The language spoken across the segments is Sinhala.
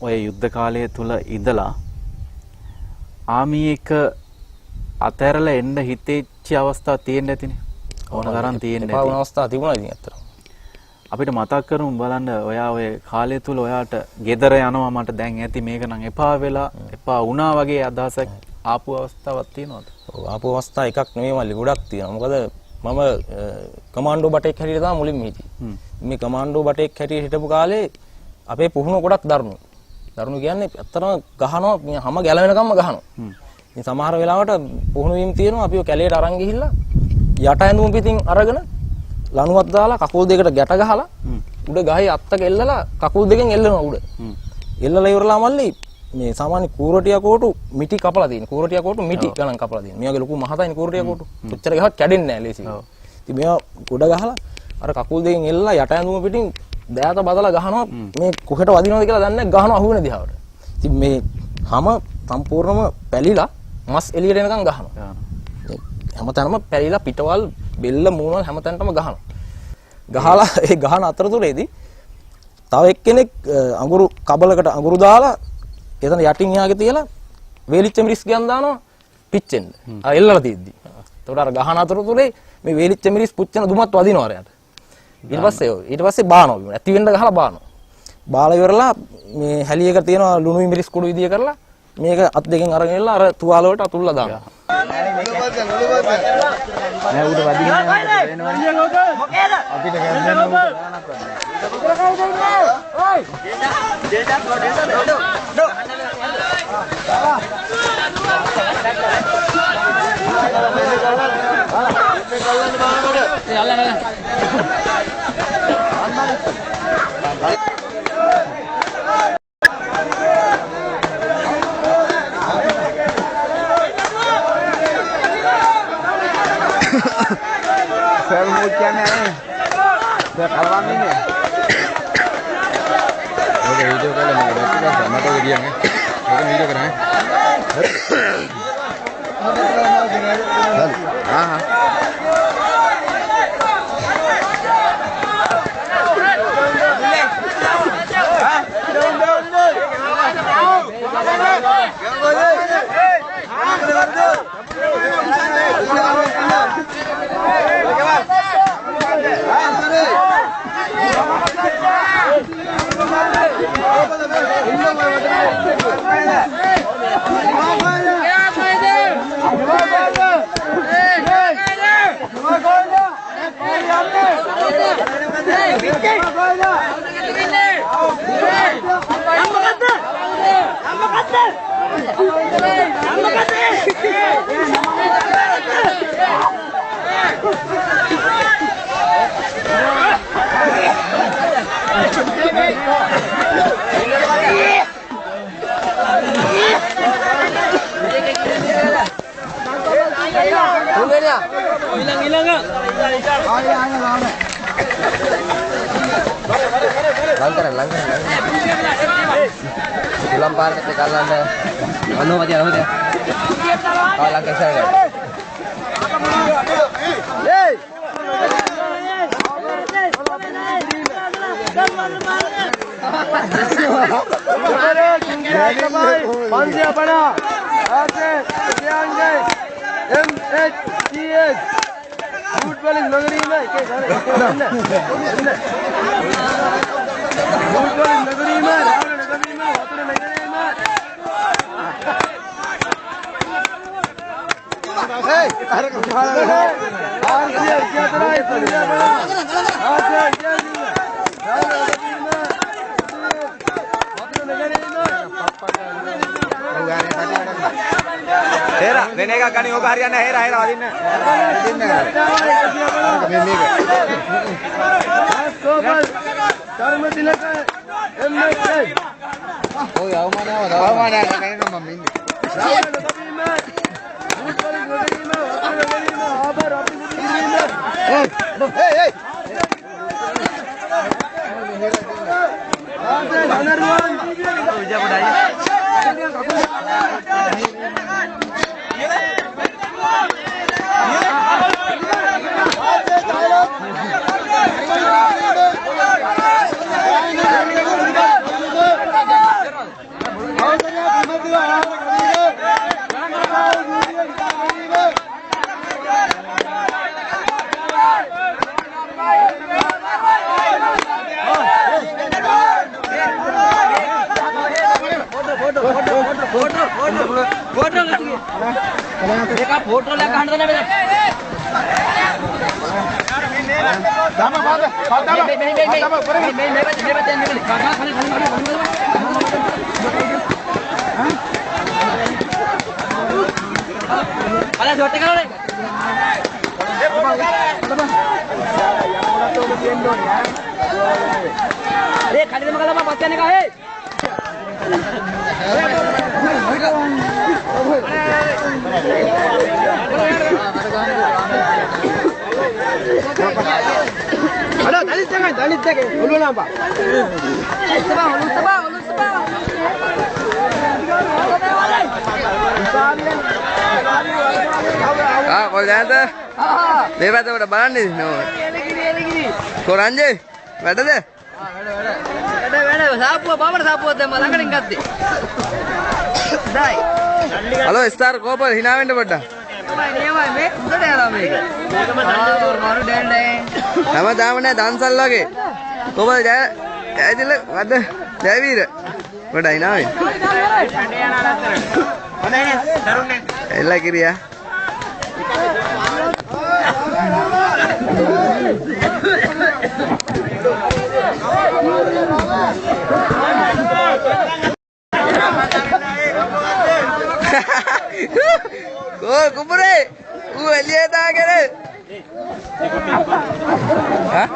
ඔය යුද්ධ කාලය තුල ඉඳලා ආමි එක අතහැරලා එන්න හිතෙච්ච අවස්ථා තියෙන්න ඇතිනේ. ඕන තරම් තියෙන්න ඇති. එපා වුණ අවස්ථා තිබුණා ඉතින් අත්‍තරම. අපිට මතක් කරමු බලන්න ඔයා ඔය කාලය තුල ඔයාට ගෙදර යනවා මට දැන් ඇති මේක නම් එපා වෙලා එපා වුණා වගේ අදහසක් ආපු අවස්ථාවක් තියෙනවද? ඔව් ආපු අවස්ථා එකක් නෙමෙයි මල්ලි ගොඩක් තියෙනවා. මොකද මම කමාන්ඩෝ බටෙක් හැටියට තමයි මුලින්ම හිටියේ. මේ කමාන්ඩෝ බටෙක් හැටියට හිටපු කාලේ අපේ පුහුණුව ගොඩක් දරුණු. දරුණු කියන්නේ ඇත්තටම ගහනවා හැම ගැලවෙනකම්ම ගහනවා. ඉතින් සමහර වෙලාවට පුහුණු වීම තියෙනවා අපිව කැලේට අරන් ගිහිල්ලා යට ඇඳුම් පිටින් අරගෙන ලණුවක් දාලා කකුල් දෙකට ගැට ගහලා උඩ ගහේ අත්තක එල්ලලා කකුල් දෙකෙන් එල්ලනවා උඩ. එල්ලලා ඉවරලා මල්ලි මේ සාමාන්‍ය කූරටියා කෝටු මිටි කපලා තියෙන. කූරටියා කෝටු මිටි ගණන් කපලා තියෙන. මේ වගේ ලොකු මහතයින කූරටියා කෝටු. කොච්චර ගහවත් කැඩෙන්නේ නැහැ ලේසියෙන්. ඉතින් මේවා උඩ ගහලා අර කකුල් දෙකෙන් එල්ලලා යට ඇඳුම පිටින් දෑත බදලා ගහනවා මේ කොහෙට වදිනවද කියලා දන්නේ නැහැ ගහනවා අහු වෙන දිහාවට. ඉතින් මේ හැම සම්පූර්ණම පැලිලා මස් එළියට එනකන් ගහනවා. හැමතැනම පැලිලා පිටවල් බෙල්ල මූණවල් හැමතැනටම ගහනවා. ගහලා ඒ ගහන අතරතුරේදී තව එක්කෙනෙක් අඟුරු කබලකට අඟුරු දාලා එතන යටින් එහාගේ තියලා වේලිච්ච මිරිස් ගියන් දානවා පිච්චෙන්න. අර එල්ලලා තියෙද්දි. ඒතකොට අර ගහන අතරතුරේ මේ වේලිච්ච මිරිස් පුච්චන දුමත් වදිනවා අරයට. ඊට පස්සේ බානවා බිම. ඇති වෙන්න ගහලා බානවා. බාලා ඉවරලා මේ හැලියක තියෙනවා ලුණු මිරිස් කුඩු විදිය කරලා මේක අත් දෙකෙන් අරගෙන ඉල්ල අර තුවාල වලට අතුල්ලා දානවා. නෑ උඩ වදින්න මොකේද? අපිට ගන්න ඕයි. Saya mau kiamnya nih. Saya kawan ini. Oke, video kalau mau berarti kan sama tuh dia nih. Oke, video kan. Ah. Hilang enggak? Langgar. Dilempar ke kanan deh. Anu aja. Oh, langgar saya. Hey. Pansi apa nak? MHTS Football is nagari में के सारे Football is nagari में नगरी में होतरे नगरी में हे अरे आज क्या तरह है दुनिया में आज क्या हेरा देने का कहानी होगा Haryana Hera वादिन Ada dalit jangan, ulu nampak. Ah, kau jangan Lepas tu udah balan ni. Korang je. Ada deh. Halo Star, kau apa? Hina mana pada? Nama damane dansal lagi. Kau apa jaya? Jaya jile, ada jaya vir. Pada hina mana? Ella kiri ya. Kau kupure, lihat tak kere? Hah?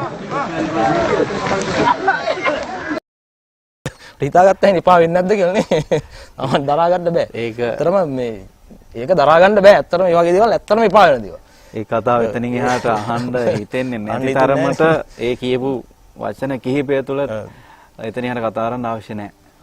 හිතාගත්ත හැටි එපා වෙන්නේ නැද්ද කියලා නේ. මම දරා ගන්න බෑ. ඇත්තටම මේ ඒක දරා ගන්න බෑ. ඇත්තටම මේ වගේ දේවල් ඇත්තටම එපා වෙන දේවල්. ඒ කතාව එතනින් එහාට අහන්න හිතෙන්නේ නැති තරමට ඒ කියපු වචන කිහිපය තුළ එතන එහාට කතා කරන්න අවශ්‍ය නැහැ.